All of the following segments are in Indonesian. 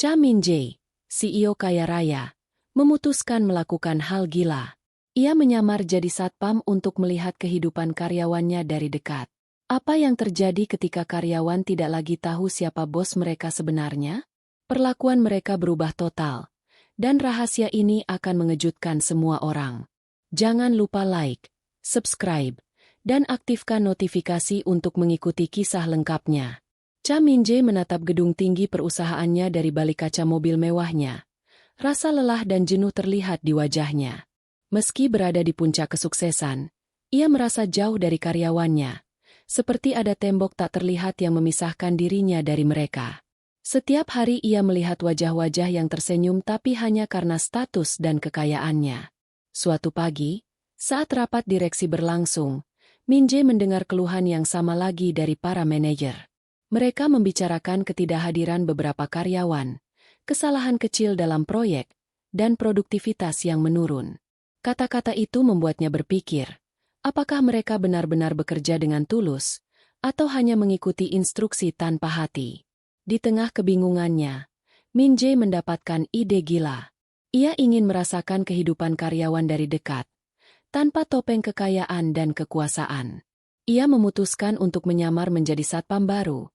Cha Min-jae, CEO kaya raya, memutuskan melakukan hal gila. Ia menyamar jadi satpam untuk melihat kehidupan karyawannya dari dekat. Apa yang terjadi ketika karyawan tidak lagi tahu siapa bos mereka sebenarnya? Perlakuan mereka berubah total, dan rahasia ini akan mengejutkan semua orang. Jangan lupa like, subscribe, dan aktifkan notifikasi untuk mengikuti kisah lengkapnya. Cha Min-jae menatap gedung tinggi perusahaannya dari balik kaca mobil mewahnya. Rasa lelah dan jenuh terlihat di wajahnya. Meski berada di puncak kesuksesan, ia merasa jauh dari karyawannya. Seperti ada tembok tak terlihat yang memisahkan dirinya dari mereka. Setiap hari ia melihat wajah-wajah yang tersenyum tapi hanya karena status dan kekayaannya. Suatu pagi, saat rapat direksi berlangsung, Min-jae mendengar keluhan yang sama lagi dari para manajer. Mereka membicarakan ketidakhadiran beberapa karyawan, kesalahan kecil dalam proyek, dan produktivitas yang menurun. Kata-kata itu membuatnya berpikir, apakah mereka benar-benar bekerja dengan tulus, atau hanya mengikuti instruksi tanpa hati? Di tengah kebingungannya, Min-jae mendapatkan ide gila. Ia ingin merasakan kehidupan karyawan dari dekat, tanpa topeng kekayaan dan kekuasaan. Ia memutuskan untuk menyamar menjadi satpam baru,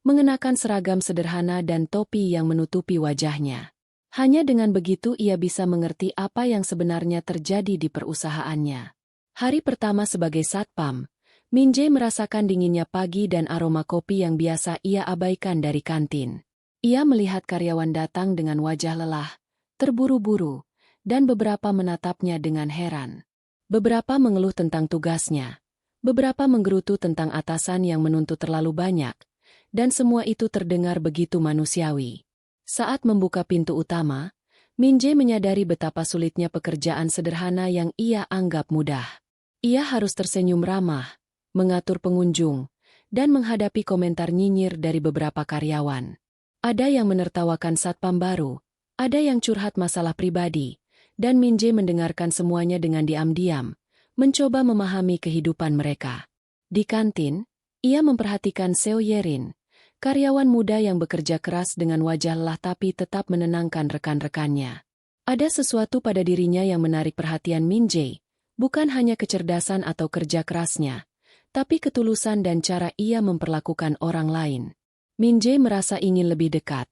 mengenakan seragam sederhana dan topi yang menutupi wajahnya. Hanya dengan begitu ia bisa mengerti apa yang sebenarnya terjadi di perusahaannya. Hari pertama sebagai satpam, Min-jae merasakan dinginnya pagi dan aroma kopi yang biasa ia abaikan dari kantin. Ia melihat karyawan datang dengan wajah lelah, terburu-buru, dan beberapa menatapnya dengan heran. Beberapa mengeluh tentang tugasnya, beberapa menggerutu tentang atasan yang menuntut terlalu banyak, dan semua itu terdengar begitu manusiawi. Saat membuka pintu utama, Min-jae menyadari betapa sulitnya pekerjaan sederhana yang ia anggap mudah. Ia harus tersenyum ramah, mengatur pengunjung, dan menghadapi komentar nyinyir dari beberapa karyawan. Ada yang menertawakan satpam baru, ada yang curhat masalah pribadi, dan Min-jae mendengarkan semuanya dengan diam-diam, mencoba memahami kehidupan mereka. Di kantin, ia memperhatikan Seo Yerin, karyawan muda yang bekerja keras dengan wajah lelah tapi tetap menenangkan rekan-rekannya. Ada sesuatu pada dirinya yang menarik perhatian Min-jae, bukan hanya kecerdasan atau kerja kerasnya, tapi ketulusan dan cara ia memperlakukan orang lain. Min-jae merasa ingin lebih dekat,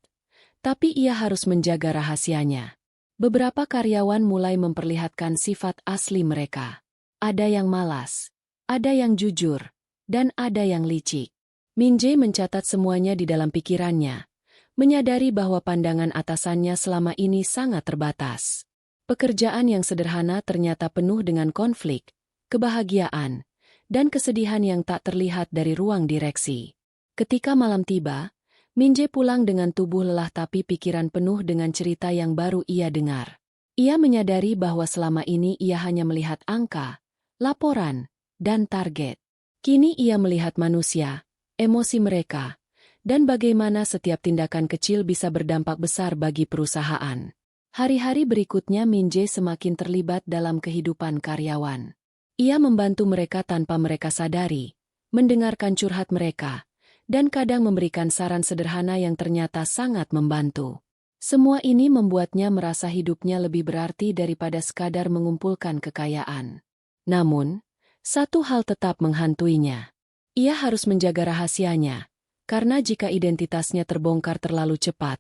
tapi ia harus menjaga rahasianya. Beberapa karyawan mulai memperlihatkan sifat asli mereka. Ada yang malas, ada yang jujur, dan ada yang licik. Min-jae mencatat semuanya di dalam pikirannya, menyadari bahwa pandangan atasannya selama ini sangat terbatas. Pekerjaan yang sederhana ternyata penuh dengan konflik, kebahagiaan, dan kesedihan yang tak terlihat dari ruang direksi. Ketika malam tiba, Min-jae pulang dengan tubuh lelah tapi pikiran penuh dengan cerita yang baru ia dengar. Ia menyadari bahwa selama ini ia hanya melihat angka, laporan, dan target. Kini ia melihat manusia, emosi mereka, dan bagaimana setiap tindakan kecil bisa berdampak besar bagi perusahaan. Hari-hari berikutnya Min-jae semakin terlibat dalam kehidupan karyawan. Ia membantu mereka tanpa mereka sadari, mendengarkan curhat mereka, dan kadang memberikan saran sederhana yang ternyata sangat membantu. Semua ini membuatnya merasa hidupnya lebih berarti daripada sekadar mengumpulkan kekayaan. Namun, satu hal tetap menghantuinya. Ia harus menjaga rahasianya, karena jika identitasnya terbongkar terlalu cepat,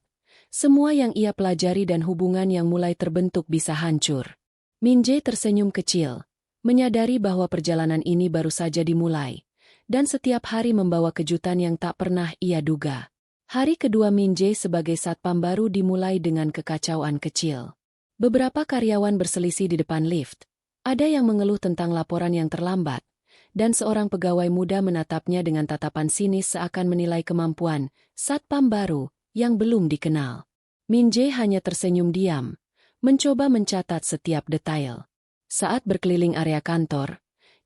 semua yang ia pelajari dan hubungan yang mulai terbentuk bisa hancur. Min-jae tersenyum kecil, menyadari bahwa perjalanan ini baru saja dimulai, dan setiap hari membawa kejutan yang tak pernah ia duga. Hari kedua Min-jae sebagai satpam baru dimulai dengan kekacauan kecil. Beberapa karyawan berselisih di depan lift, ada yang mengeluh tentang laporan yang terlambat, dan seorang pegawai muda menatapnya dengan tatapan sinis seakan menilai kemampuan satpam baru yang belum dikenal. Min-jae hanya tersenyum diam, mencoba mencatat setiap detail. Saat berkeliling area kantor,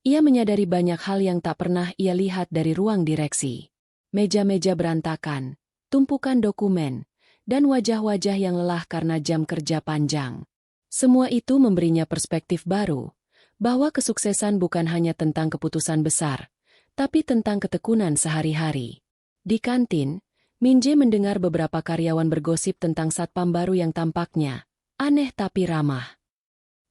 ia menyadari banyak hal yang tak pernah ia lihat dari ruang direksi. Meja-meja berantakan, tumpukan dokumen, dan wajah-wajah yang lelah karena jam kerja panjang. Semua itu memberinya perspektif baru, bahwa kesuksesan bukan hanya tentang keputusan besar, tapi tentang ketekunan sehari-hari. Di kantin, Min Jae mendengar beberapa karyawan bergosip tentang satpam baru yang tampaknya aneh tapi ramah.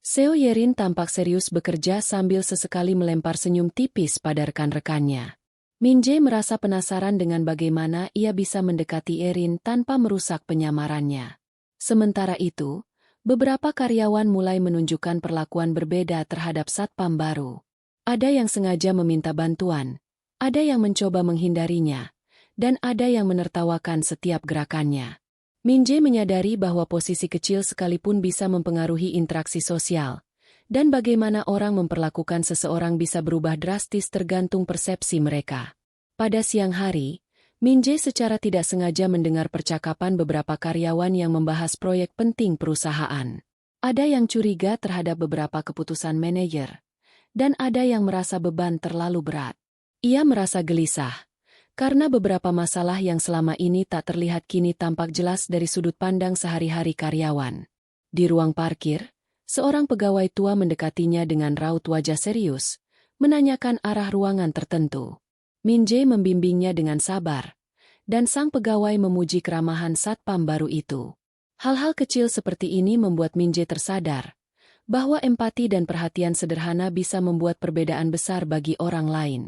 Seo Yerin tampak serius bekerja sambil sesekali melempar senyum tipis pada rekan-rekannya. Min Jae merasa penasaran dengan bagaimana ia bisa mendekati Erin tanpa merusak penyamarannya. Sementara itu, beberapa karyawan mulai menunjukkan perlakuan berbeda terhadap satpam baru. Ada yang sengaja meminta bantuan, ada yang mencoba menghindarinya, dan ada yang menertawakan setiap gerakannya. Min Jae menyadari bahwa posisi kecil sekalipun bisa mempengaruhi interaksi sosial, dan bagaimana orang memperlakukan seseorang bisa berubah drastis tergantung persepsi mereka. Pada siang hari, Min Jae secara tidak sengaja mendengar percakapan beberapa karyawan yang membahas proyek penting perusahaan. Ada yang curiga terhadap beberapa keputusan manajer, dan ada yang merasa beban terlalu berat. Ia merasa gelisah, karena beberapa masalah yang selama ini tak terlihat kini tampak jelas dari sudut pandang sehari-hari karyawan. Di ruang parkir, seorang pegawai tua mendekatinya dengan raut wajah serius, menanyakan arah ruangan tertentu. Min Jae membimbingnya dengan sabar, dan sang pegawai memuji keramahan satpam baru itu. Hal-hal kecil seperti ini membuat Min Jae tersadar bahwa empati dan perhatian sederhana bisa membuat perbedaan besar bagi orang lain.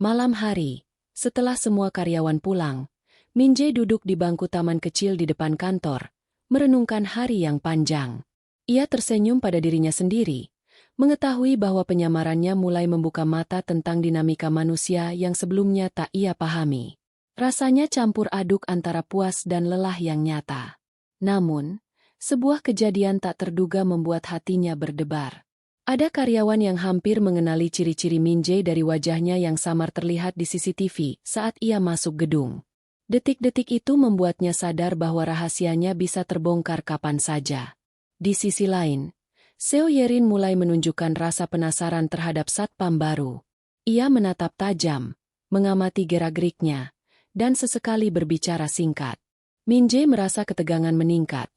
Malam hari, setelah semua karyawan pulang, Min Jae duduk di bangku taman kecil di depan kantor, merenungkan hari yang panjang. Ia tersenyum pada dirinya sendiri, mengetahui bahwa penyamarannya mulai membuka mata tentang dinamika manusia yang sebelumnya tak ia pahami. Rasanya campur aduk antara puas dan lelah yang nyata. Namun, sebuah kejadian tak terduga membuat hatinya berdebar. Ada karyawan yang hampir mengenali ciri-ciri Min Jae dari wajahnya yang samar terlihat di CCTV saat ia masuk gedung. Detik-detik itu membuatnya sadar bahwa rahasianya bisa terbongkar kapan saja. Di sisi lain, Seo Yerin mulai menunjukkan rasa penasaran terhadap satpam baru. Ia menatap tajam, mengamati gerak-geriknya, dan sesekali berbicara singkat. Min Jae merasa ketegangan meningkat,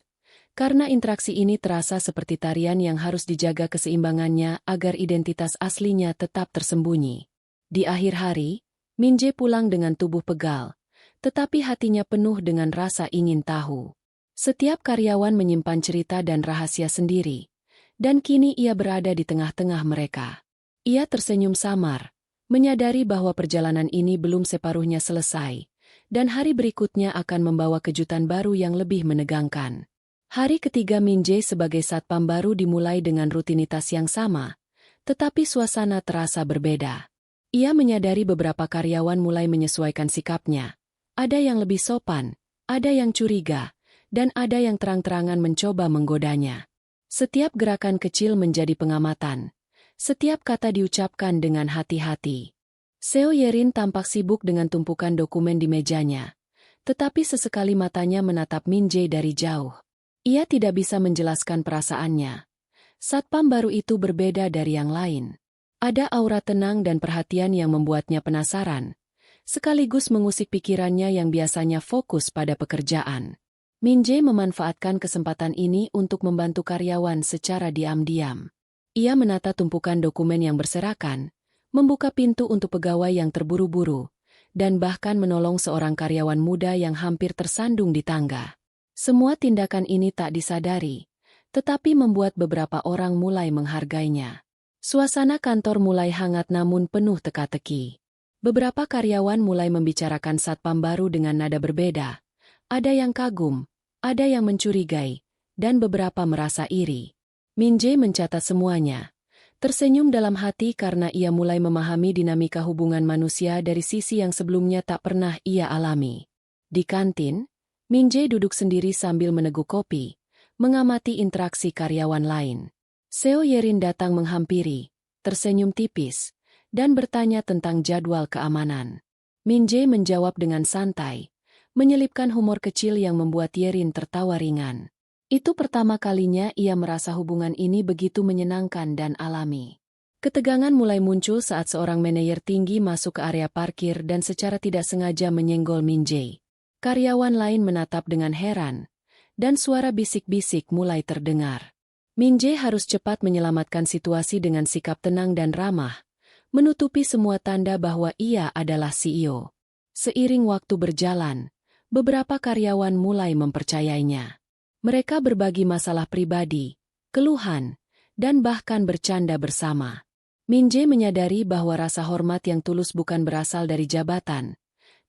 karena interaksi ini terasa seperti tarian yang harus dijaga keseimbangannya agar identitas aslinya tetap tersembunyi. Di akhir hari, Min Jae pulang dengan tubuh pegal, tetapi hatinya penuh dengan rasa ingin tahu. Setiap karyawan menyimpan cerita dan rahasia sendiri, dan kini ia berada di tengah-tengah mereka. Ia tersenyum samar, menyadari bahwa perjalanan ini belum separuhnya selesai, dan hari berikutnya akan membawa kejutan baru yang lebih menegangkan. Hari ketiga Min Jae sebagai satpam baru dimulai dengan rutinitas yang sama, tetapi suasana terasa berbeda. Ia menyadari beberapa karyawan mulai menyesuaikan sikapnya. Ada yang lebih sopan, ada yang curiga, dan ada yang terang-terangan mencoba menggodanya. Setiap gerakan kecil menjadi pengamatan. Setiap kata diucapkan dengan hati-hati. Seo Yerin tampak sibuk dengan tumpukan dokumen di mejanya, tetapi sesekali matanya menatap Min Jae dari jauh. Ia tidak bisa menjelaskan perasaannya. Satpam baru itu berbeda dari yang lain. Ada aura tenang dan perhatian yang membuatnya penasaran, sekaligus mengusik pikirannya yang biasanya fokus pada pekerjaan. Min Jae memanfaatkan kesempatan ini untuk membantu karyawan secara diam-diam. Ia menata tumpukan dokumen yang berserakan, membuka pintu untuk pegawai yang terburu-buru, dan bahkan menolong seorang karyawan muda yang hampir tersandung di tangga. Semua tindakan ini tak disadari, tetapi membuat beberapa orang mulai menghargainya. Suasana kantor mulai hangat namun penuh teka-teki. Beberapa karyawan mulai membicarakan satpam baru dengan nada berbeda. Ada yang kagum, ada yang mencurigai, dan beberapa merasa iri. Min Jae mencatat semuanya, tersenyum dalam hati karena ia mulai memahami dinamika hubungan manusia dari sisi yang sebelumnya tak pernah ia alami. Di kantin, Min Jae duduk sendiri sambil meneguk kopi, mengamati interaksi karyawan lain. Seo Yerin datang menghampiri, tersenyum tipis, dan bertanya tentang jadwal keamanan. Min Jae menjawab dengan santai, menyelipkan humor kecil yang membuat Yerin tertawa ringan. Itu pertama kalinya ia merasa hubungan ini begitu menyenangkan dan alami. Ketegangan mulai muncul saat seorang manajer tinggi masuk ke area parkir dan secara tidak sengaja menyenggol Min Jae. Karyawan lain menatap dengan heran, dan suara bisik-bisik mulai terdengar. Min Jae harus cepat menyelamatkan situasi dengan sikap tenang dan ramah, menutupi semua tanda bahwa ia adalah CEO. Seiring waktu berjalan, beberapa karyawan mulai mempercayainya. Mereka berbagi masalah pribadi, keluhan, dan bahkan bercanda bersama. Min Jae menyadari bahwa rasa hormat yang tulus bukan berasal dari jabatan,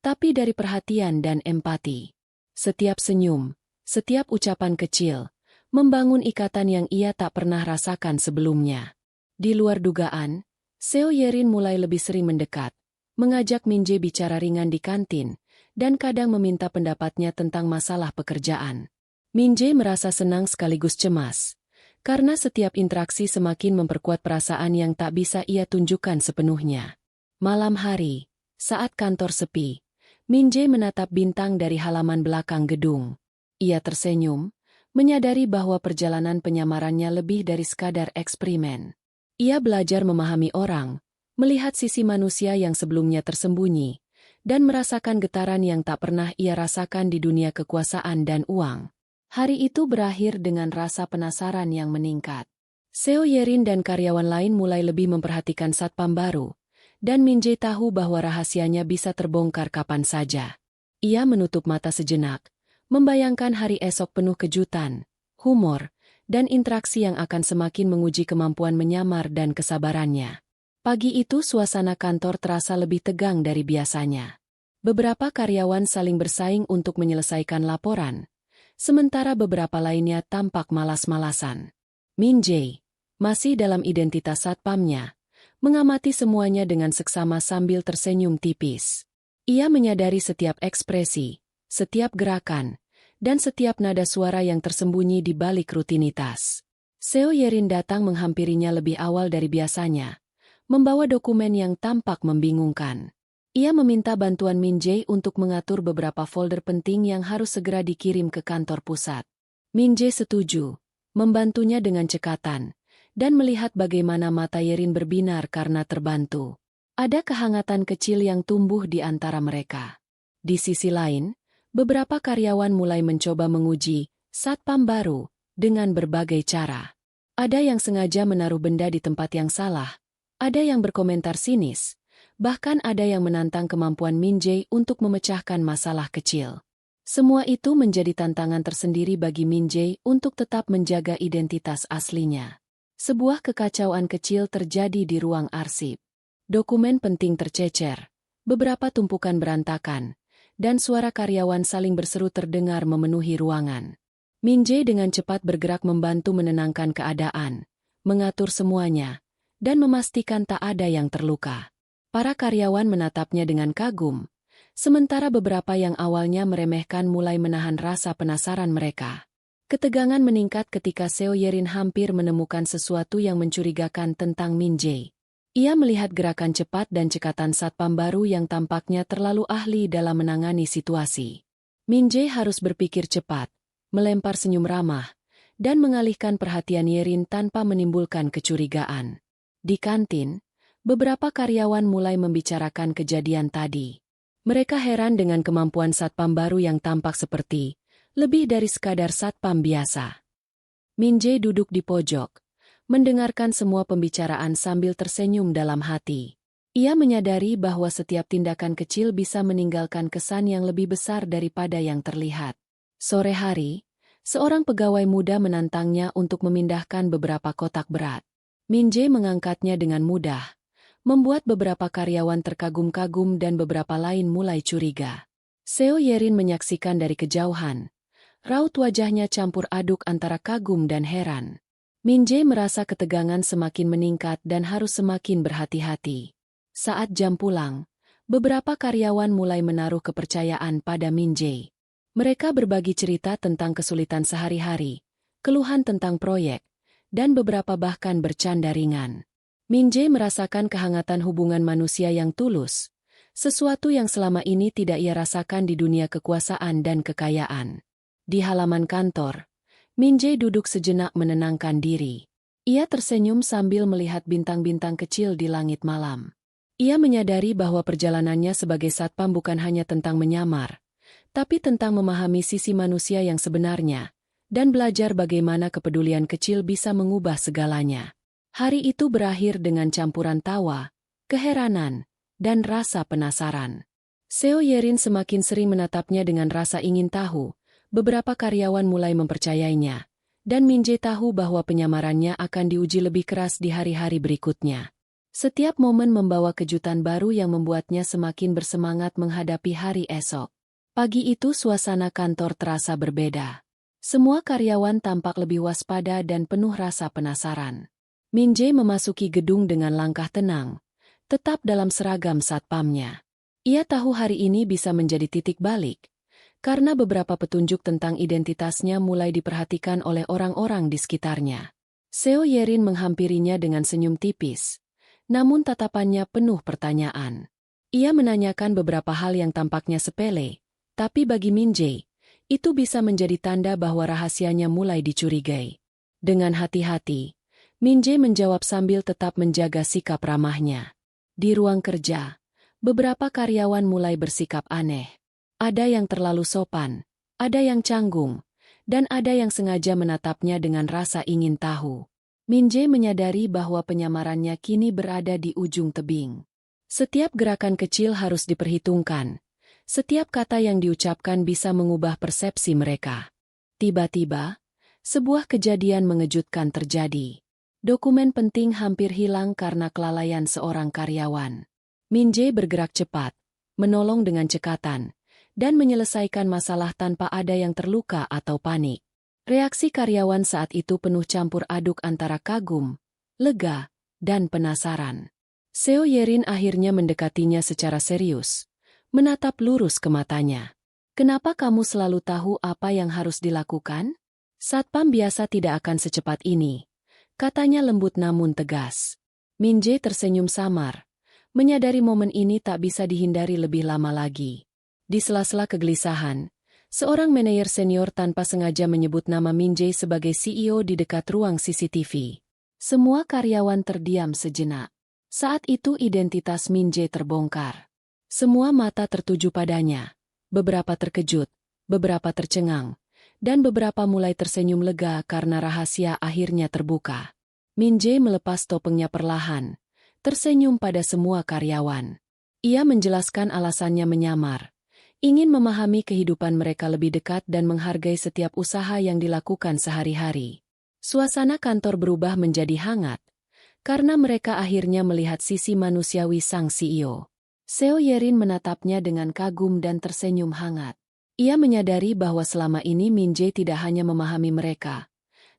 tapi dari perhatian dan empati. Setiap senyum, setiap ucapan kecil, membangun ikatan yang ia tak pernah rasakan sebelumnya. Di luar dugaan, Seo Yerin mulai lebih sering mendekat, mengajak Min Jae bicara ringan di kantin, dan kadang meminta pendapatnya tentang masalah pekerjaan. Min Jae merasa senang sekaligus cemas, karena setiap interaksi semakin memperkuat perasaan yang tak bisa ia tunjukkan sepenuhnya. Malam hari, saat kantor sepi, Min Jae menatap bintang dari halaman belakang gedung. Ia tersenyum, menyadari bahwa perjalanan penyamarannya lebih dari sekadar eksperimen. Ia belajar memahami orang, melihat sisi manusia yang sebelumnya tersembunyi, dan merasakan getaran yang tak pernah ia rasakan di dunia kekuasaan dan uang. Hari itu berakhir dengan rasa penasaran yang meningkat. Seo Yerin dan karyawan lain mulai lebih memperhatikan satpam baru, dan Min Jae tahu bahwa rahasianya bisa terbongkar kapan saja. Ia menutup mata sejenak, membayangkan hari esok penuh kejutan, humor, dan interaksi yang akan semakin menguji kemampuan menyamar dan kesabarannya. Pagi itu suasana kantor terasa lebih tegang dari biasanya. Beberapa karyawan saling bersaing untuk menyelesaikan laporan, sementara beberapa lainnya tampak malas-malasan. Min Jae, masih dalam identitas satpamnya, mengamati semuanya dengan seksama sambil tersenyum tipis. Ia menyadari setiap ekspresi, setiap gerakan, dan setiap nada suara yang tersembunyi di balik rutinitas. Seo Yerin datang menghampirinya lebih awal dari biasanya, membawa dokumen yang tampak membingungkan. Ia meminta bantuan Min Jae untuk mengatur beberapa folder penting yang harus segera dikirim ke kantor pusat. Min Jae setuju, membantunya dengan cekatan, dan melihat bagaimana mata Yerin berbinar karena terbantu. Ada kehangatan kecil yang tumbuh di antara mereka. Di sisi lain, beberapa karyawan mulai mencoba menguji satpam baru dengan berbagai cara. Ada yang sengaja menaruh benda di tempat yang salah, ada yang berkomentar sinis, bahkan ada yang menantang kemampuan Min Jae untuk memecahkan masalah kecil. Semua itu menjadi tantangan tersendiri bagi Min Jae untuk tetap menjaga identitas aslinya. Sebuah kekacauan kecil terjadi di ruang arsip. Dokumen penting tercecer, beberapa tumpukan berantakan, dan suara karyawan saling berseru terdengar memenuhi ruangan. Min Jae dengan cepat bergerak membantu menenangkan keadaan, mengatur semuanya, dan memastikan tak ada yang terluka. Para karyawan menatapnya dengan kagum, sementara beberapa yang awalnya meremehkan mulai menahan rasa penasaran mereka. Ketegangan meningkat ketika Seo Yerin hampir menemukan sesuatu yang mencurigakan tentang Min Jae. Ia melihat gerakan cepat dan cekatan satpam baru yang tampaknya terlalu ahli dalam menangani situasi. Min Jae harus berpikir cepat, melempar senyum ramah, dan mengalihkan perhatian Yerin tanpa menimbulkan kecurigaan. Di kantin, beberapa karyawan mulai membicarakan kejadian tadi. Mereka heran dengan kemampuan satpam baru yang tampak seperti lebih dari sekadar satpam biasa. Min Jae duduk di pojok, mendengarkan semua pembicaraan sambil tersenyum dalam hati. Ia menyadari bahwa setiap tindakan kecil bisa meninggalkan kesan yang lebih besar daripada yang terlihat. Sore hari, seorang pegawai muda menantangnya untuk memindahkan beberapa kotak berat. Min Jae mengangkatnya dengan mudah, membuat beberapa karyawan terkagum-kagum dan beberapa lain mulai curiga. Seo Yerin menyaksikan dari kejauhan. Raut wajahnya campur aduk antara kagum dan heran. Min Jae merasa ketegangan semakin meningkat dan harus semakin berhati-hati. Saat jam pulang, beberapa karyawan mulai menaruh kepercayaan pada Min Jae. Mereka berbagi cerita tentang kesulitan sehari-hari, keluhan tentang proyek, dan beberapa bahkan bercanda ringan. Min Jae merasakan kehangatan hubungan manusia yang tulus, sesuatu yang selama ini tidak ia rasakan di dunia kekuasaan dan kekayaan. Di halaman kantor, Min Jae duduk sejenak menenangkan diri. Ia tersenyum sambil melihat bintang-bintang kecil di langit malam. Ia menyadari bahwa perjalanannya sebagai satpam bukan hanya tentang menyamar, tapi tentang memahami sisi manusia yang sebenarnya, dan belajar bagaimana kepedulian kecil bisa mengubah segalanya. Hari itu berakhir dengan campuran tawa, keheranan, dan rasa penasaran. Seo Yerin semakin sering menatapnya dengan rasa ingin tahu. Beberapa karyawan mulai mempercayainya, dan Min Jae tahu bahwa penyamarannya akan diuji lebih keras di hari-hari berikutnya. Setiap momen membawa kejutan baru yang membuatnya semakin bersemangat menghadapi hari esok. Pagi itu suasana kantor terasa berbeda. Semua karyawan tampak lebih waspada dan penuh rasa penasaran. Min Jae memasuki gedung dengan langkah tenang, tetap dalam seragam satpamnya. Ia tahu hari ini bisa menjadi titik balik, karena beberapa petunjuk tentang identitasnya mulai diperhatikan oleh orang-orang di sekitarnya. Seo Yerin menghampirinya dengan senyum tipis, namun tatapannya penuh pertanyaan. Ia menanyakan beberapa hal yang tampaknya sepele, tapi bagi Min Jae, itu bisa menjadi tanda bahwa rahasianya mulai dicurigai. Dengan hati-hati, Min Jae menjawab sambil tetap menjaga sikap ramahnya. Di ruang kerja, beberapa karyawan mulai bersikap aneh. Ada yang terlalu sopan, ada yang canggung, dan ada yang sengaja menatapnya dengan rasa ingin tahu. Min Jae menyadari bahwa penyamarannya kini berada di ujung tebing. Setiap gerakan kecil harus diperhitungkan. Setiap kata yang diucapkan bisa mengubah persepsi mereka. Tiba-tiba, sebuah kejadian mengejutkan terjadi. Dokumen penting hampir hilang karena kelalaian seorang karyawan. Min Jae bergerak cepat, menolong dengan cekatan, dan menyelesaikan masalah tanpa ada yang terluka atau panik. Reaksi karyawan saat itu penuh campur aduk antara kagum, lega, dan penasaran. Seo Yerin akhirnya mendekatinya secara serius, menatap lurus ke matanya. "Kenapa kamu selalu tahu apa yang harus dilakukan? Satpam biasa tidak akan secepat ini," katanya lembut namun tegas. Min Jae tersenyum samar, menyadari momen ini tak bisa dihindari lebih lama lagi. Di sela-sela kegelisahan, seorang manajer senior tanpa sengaja menyebut nama Min Jae sebagai CEO di dekat ruang CCTV. Semua karyawan terdiam sejenak. Saat itu identitas Min Jae terbongkar. Semua mata tertuju padanya. Beberapa terkejut, beberapa tercengang, dan beberapa mulai tersenyum lega karena rahasia akhirnya terbuka. Min Jae melepas topengnya perlahan, tersenyum pada semua karyawan. Ia menjelaskan alasannya menyamar. Ingin memahami kehidupan mereka lebih dekat dan menghargai setiap usaha yang dilakukan sehari-hari. Suasana kantor berubah menjadi hangat, karena mereka akhirnya melihat sisi manusiawi sang CEO. Seo Yerin menatapnya dengan kagum dan tersenyum hangat. Ia menyadari bahwa selama ini Min Jae tidak hanya memahami mereka,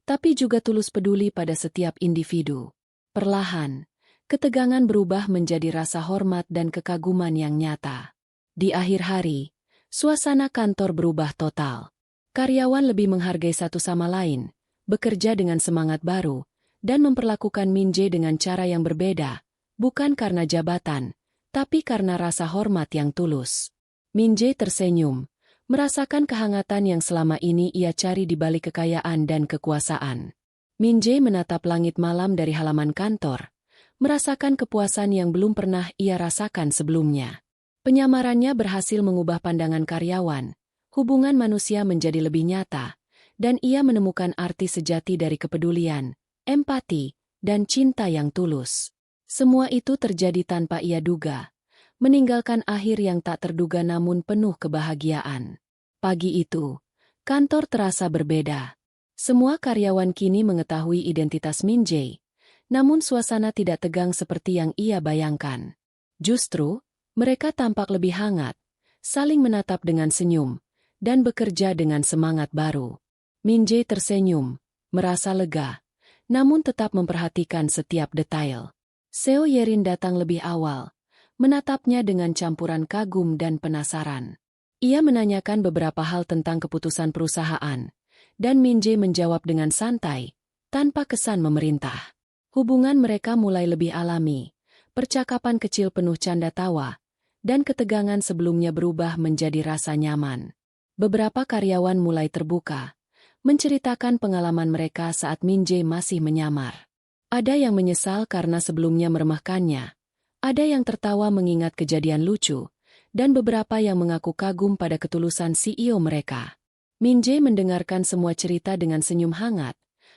tapi juga tulus peduli pada setiap individu. Perlahan, ketegangan berubah menjadi rasa hormat dan kekaguman yang nyata. Di akhir hari, suasana kantor berubah total. Karyawan lebih menghargai satu sama lain, bekerja dengan semangat baru, dan memperlakukan Min Jae dengan cara yang berbeda, bukan karena jabatan, tapi karena rasa hormat yang tulus. Min Jae tersenyum, merasakan kehangatan yang selama ini ia cari di balik kekayaan dan kekuasaan. Min Jae menatap langit malam dari halaman kantor, merasakan kepuasan yang belum pernah ia rasakan sebelumnya. Penyamarannya berhasil mengubah pandangan karyawan, hubungan manusia menjadi lebih nyata, dan ia menemukan arti sejati dari kepedulian, empati, dan cinta yang tulus. Semua itu terjadi tanpa ia duga, meninggalkan akhir yang tak terduga namun penuh kebahagiaan. Pagi itu, kantor terasa berbeda. Semua karyawan kini mengetahui identitas Min Jae, namun suasana tidak tegang seperti yang ia bayangkan. Justru, mereka tampak lebih hangat, saling menatap dengan senyum, dan bekerja dengan semangat baru. Min Jae tersenyum, merasa lega, namun tetap memperhatikan setiap detail. Seo Yerin datang lebih awal, menatapnya dengan campuran kagum dan penasaran. Ia menanyakan beberapa hal tentang keputusan perusahaan, dan Min Jae menjawab dengan santai, tanpa kesan memerintah. Hubungan mereka mulai lebih alami, percakapan kecil penuh canda tawa, dan ketegangan sebelumnya berubah menjadi rasa nyaman. Beberapa karyawan mulai terbuka, menceritakan pengalaman mereka saat Min Jae masih menyamar. Ada yang menyesal karena sebelumnya meremehkannya, ada yang tertawa mengingat kejadian lucu, dan beberapa yang mengaku kagum pada ketulusan CEO mereka. Min Jae mendengarkan semua cerita dengan senyum hangat,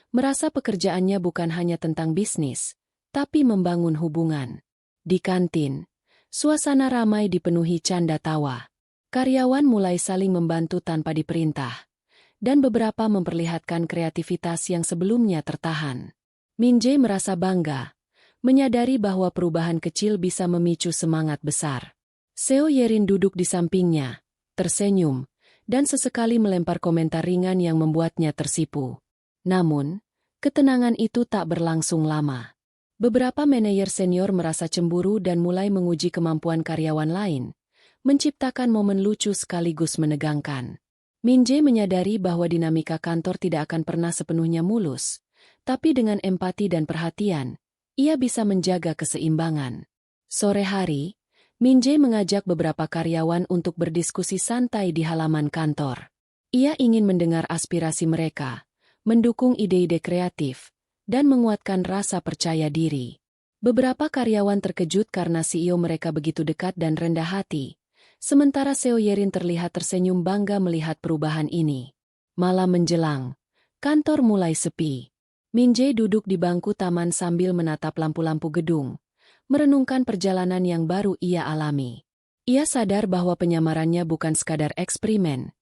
merasa pekerjaannya bukan hanya tentang bisnis, tapi membangun hubungan. Di kantin, Suasana ramai dipenuhi canda tawa. Karyawan mulai saling membantu tanpa diperintah, dan beberapa memperlihatkan kreativitas yang sebelumnya tertahan. Min Jae merasa bangga, menyadari bahwa perubahan kecil bisa memicu semangat besar. Seo Yerin duduk di sampingnya, tersenyum, dan sesekali melempar komentar ringan yang membuatnya tersipu. Namun, ketenangan itu tak berlangsung lama. Beberapa manajer senior merasa cemburu dan mulai menguji kemampuan karyawan lain, menciptakan momen lucu sekaligus menegangkan. Min Jae menyadari bahwa dinamika kantor tidak akan pernah sepenuhnya mulus, tapi dengan empati dan perhatian, ia bisa menjaga keseimbangan. Sore hari, Min Jae mengajak beberapa karyawan untuk berdiskusi santai di halaman kantor. Ia ingin mendengar aspirasi mereka, mendukung ide-ide kreatif, dan menguatkan rasa percaya diri. Beberapa karyawan terkejut karena CEO mereka begitu dekat dan rendah hati, sementara Seo Yerin terlihat tersenyum bangga melihat perubahan ini. Malam menjelang, kantor mulai sepi. Min Jae duduk di bangku taman sambil menatap lampu-lampu gedung, merenungkan perjalanan yang baru ia alami. Ia sadar bahwa penyamarannya bukan sekadar eksperimen,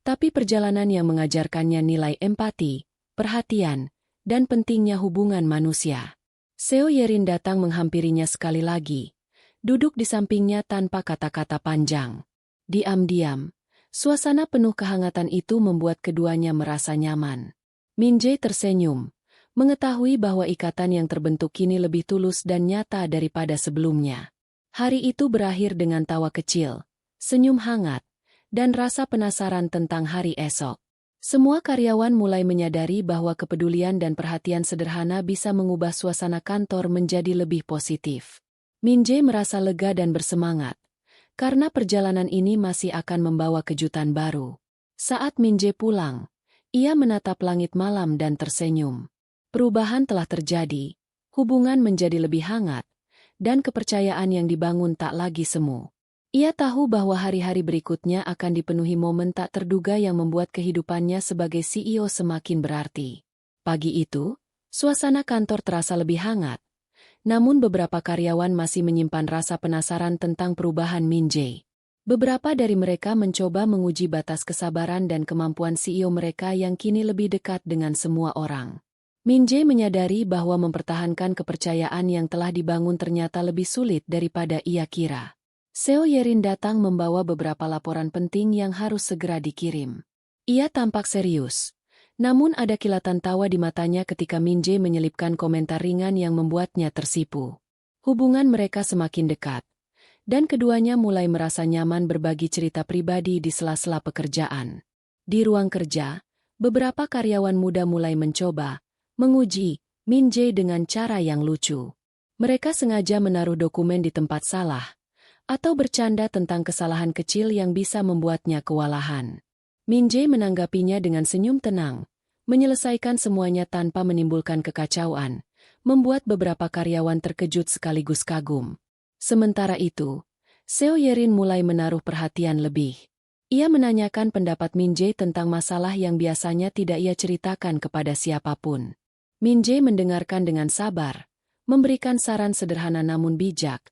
tapi perjalanan yang mengajarkannya nilai empati, perhatian, dan pentingnya hubungan manusia. Seo Yerin datang menghampirinya sekali lagi, duduk di sampingnya tanpa kata-kata panjang. Diam-diam, suasana penuh kehangatan itu membuat keduanya merasa nyaman. Min Jae tersenyum, mengetahui bahwa ikatan yang terbentuk kini lebih tulus dan nyata daripada sebelumnya. Hari itu berakhir dengan tawa kecil, senyum hangat, dan rasa penasaran tentang hari esok. Semua karyawan mulai menyadari bahwa kepedulian dan perhatian sederhana bisa mengubah suasana kantor menjadi lebih positif. Min Jae merasa lega dan bersemangat, karena perjalanan ini masih akan membawa kejutan baru. Saat Min Jae pulang, ia menatap langit malam dan tersenyum. Perubahan telah terjadi, hubungan menjadi lebih hangat, dan kepercayaan yang dibangun tak lagi semu. Ia tahu bahwa hari-hari berikutnya akan dipenuhi momen tak terduga yang membuat kehidupannya sebagai CEO semakin berarti. Pagi itu, suasana kantor terasa lebih hangat, namun beberapa karyawan masih menyimpan rasa penasaran tentang perubahan Min Jae. Beberapa dari mereka mencoba menguji batas kesabaran dan kemampuan CEO mereka yang kini lebih dekat dengan semua orang. Min Jae menyadari bahwa mempertahankan kepercayaan yang telah dibangun ternyata lebih sulit daripada ia kira. Seo Yerin datang membawa beberapa laporan penting yang harus segera dikirim. Ia tampak serius, namun ada kilatan tawa di matanya ketika Min Jae menyelipkan komentar ringan yang membuatnya tersipu. Hubungan mereka semakin dekat, dan keduanya mulai merasa nyaman berbagi cerita pribadi di sela-sela pekerjaan. Di ruang kerja, beberapa karyawan muda mulai mencoba menguji Min Jae dengan cara yang lucu. Mereka sengaja menaruh dokumen di tempat salah, atau bercanda tentang kesalahan kecil yang bisa membuatnya kewalahan. Min Jae menanggapinya dengan senyum tenang, menyelesaikan semuanya tanpa menimbulkan kekacauan, membuat beberapa karyawan terkejut sekaligus kagum. Sementara itu, Seo Yerin mulai menaruh perhatian lebih. Ia menanyakan pendapat Min Jae tentang masalah yang biasanya tidak ia ceritakan kepada siapapun. Min Jae mendengarkan dengan sabar, memberikan saran sederhana namun bijak,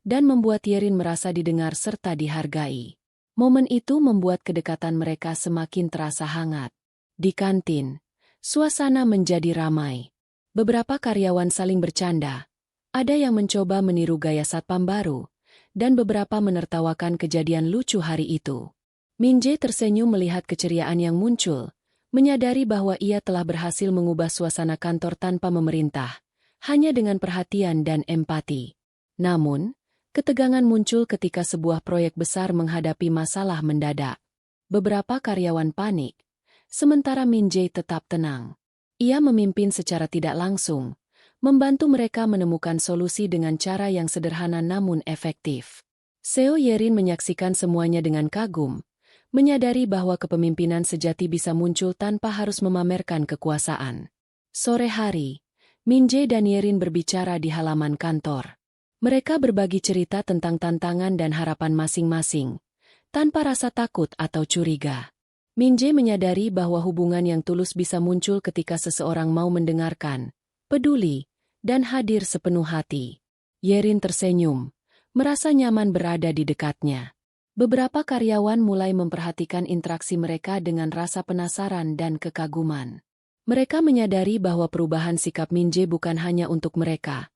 dan membuat Yerin merasa didengar serta dihargai. Momen itu membuat kedekatan mereka semakin terasa hangat. Di kantin, suasana menjadi ramai. Beberapa karyawan saling bercanda. Ada yang mencoba meniru gaya satpam baru, dan beberapa menertawakan kejadian lucu hari itu. Min Jae tersenyum melihat keceriaan yang muncul, menyadari bahwa ia telah berhasil mengubah suasana kantor tanpa memerintah, hanya dengan perhatian dan empati. Namun, ketegangan muncul ketika sebuah proyek besar menghadapi masalah mendadak. Beberapa karyawan panik, sementara Min Jae tetap tenang. Ia memimpin secara tidak langsung, membantu mereka menemukan solusi dengan cara yang sederhana namun efektif. Seo Yerin menyaksikan semuanya dengan kagum, menyadari bahwa kepemimpinan sejati bisa muncul tanpa harus memamerkan kekuasaan. Sore hari, Min Jae dan Yerin berbicara di halaman kantor. Mereka berbagi cerita tentang tantangan dan harapan masing-masing, tanpa rasa takut atau curiga. Min Jae menyadari bahwa hubungan yang tulus bisa muncul ketika seseorang mau mendengarkan, peduli, dan hadir sepenuh hati. Yerin tersenyum, merasa nyaman berada di dekatnya. Beberapa karyawan mulai memperhatikan interaksi mereka dengan rasa penasaran dan kekaguman. Mereka menyadari bahwa perubahan sikap Min-jae bukan hanya untuk mereka,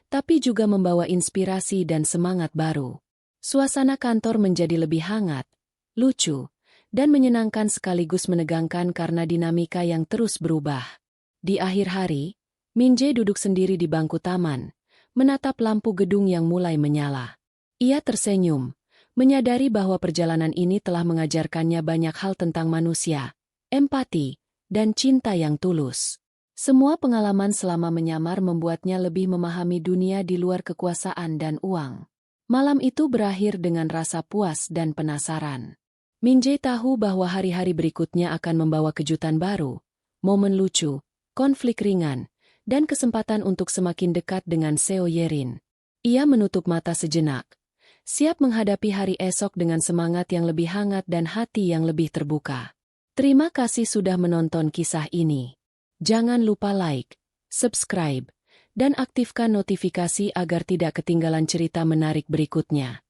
tapi juga membawa inspirasi dan semangat baru. Suasana kantor menjadi lebih hangat, lucu, dan menyenangkan sekaligus menegangkan karena dinamika yang terus berubah. Di akhir hari, Min-jae duduk sendiri di bangku taman, menatap lampu gedung yang mulai menyala. Ia tersenyum, menyadari bahwa perjalanan ini telah mengajarkannya banyak hal tentang manusia, empati, dan cinta yang tulus. Semua pengalaman selama menyamar membuatnya lebih memahami dunia di luar kekuasaan dan uang. Malam itu berakhir dengan rasa puas dan penasaran. Min-jae tahu bahwa hari-hari berikutnya akan membawa kejutan baru, momen lucu, konflik ringan, dan kesempatan untuk semakin dekat dengan Seo Yerin. Ia menutup mata sejenak, siap menghadapi hari esok dengan semangat yang lebih hangat dan hati yang lebih terbuka. Terima kasih sudah menonton kisah ini. Jangan lupa like, subscribe, dan aktifkan notifikasi agar tidak ketinggalan cerita menarik berikutnya.